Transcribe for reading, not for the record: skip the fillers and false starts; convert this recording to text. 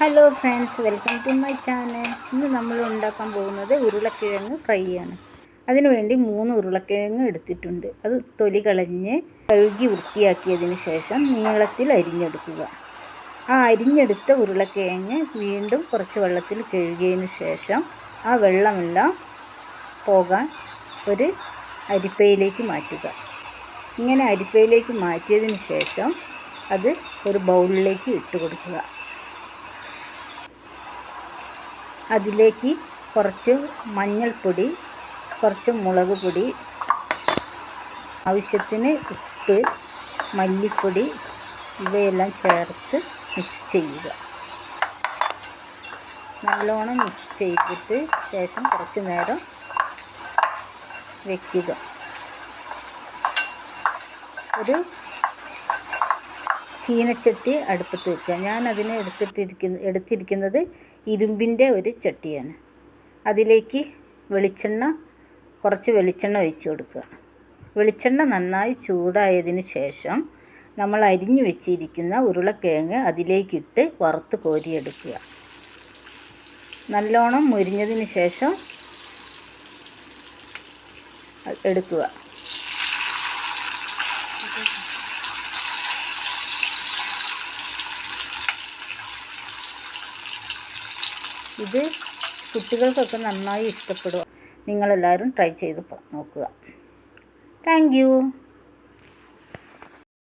Hello friends, welcome to my channel. ഇന്ന് നമ്മൾ ഉണ്ടാക്കാൻ പോകുന്നത് ഉരുളക്കിഴങ്ങ് ഫ്രൈ ആണ്. അതിനുവേണ്ടി 3 ഉരുളക്കിഴങ്ങ് എടുത്തിട്ടുണ്ട്. അത് തൊലി കളഞ്ഞ് കഴുകി വൃത്തിയാക്കിയതിന് ശേഷം നീളത്തിൽ അരിഞ്ഞെടുക്കുക. ആ അരിഞ്ഞെടുത്ത ഉരുളക്കിഴങ്ങ് വീണ്ടും കുറച്ച് വെള്ളത്തിൽ കഴുകിയതിന് ശേഷം ആ വെള്ളമെല്ലാം പോകാൻ ഒരു അരിപ്പയിലേക്ക് മാറ്റുക. ഇങ്ങനെ അരിപ്പയിലേക്ക് മാറ്റിയതിന് ശേഷം അത് ഒരു ബൗളിലേക്ക് ഇട്ട് കൊടുക്കുക. അതിലേക്ക് കുറച്ച് മഞ്ഞൾപ്പൊടി, കുറച്ച് മുളക് പൊടി, ആവശ്യത്തിന് ഉപ്പ്, മല്ലിപ്പൊടി ഇവയെല്ലാം ചേർത്ത് മിക്സ് ചെയ്യുക. നല്ലോണം മിക്സ് ചെയ്തിട്ട് ശേഷം കുറച്ച് നേരം വയ്ക്കുക. ഒരു ചീനച്ചട്ടി അടുപ്പത്ത് വയ്ക്കുക. ഞാൻ അതിന് എടുത്തിരിക്കുന്നത് ഇരുമ്പിൻ്റെ ഒരു ചട്ടിയാണ്. അതിലേക്ക് കുറച്ച് വെളിച്ചെണ്ണ ഒഴിച്ച് കൊടുക്കുക. വെളിച്ചെണ്ണ നന്നായി ചൂടായതിന് ശേഷം നമ്മൾ അരിഞ്ഞു വെച്ചിരിക്കുന്ന ഉരുളക്കിഴങ്ങ് അതിലേക്കിട്ട് വറുത്ത് കോരിയെടുക്കുക. നല്ലോണം മുരിഞ്ഞതിന് ശേഷം എടുക്കുക. ഇത് കുട്ടികൾക്കൊക്കെ നന്നായി ഇഷ്ടപ്പെടും. നിങ്ങളെല്ലാവരും ട്രൈ ചെയ്ത് നോക്കുക. Thank you.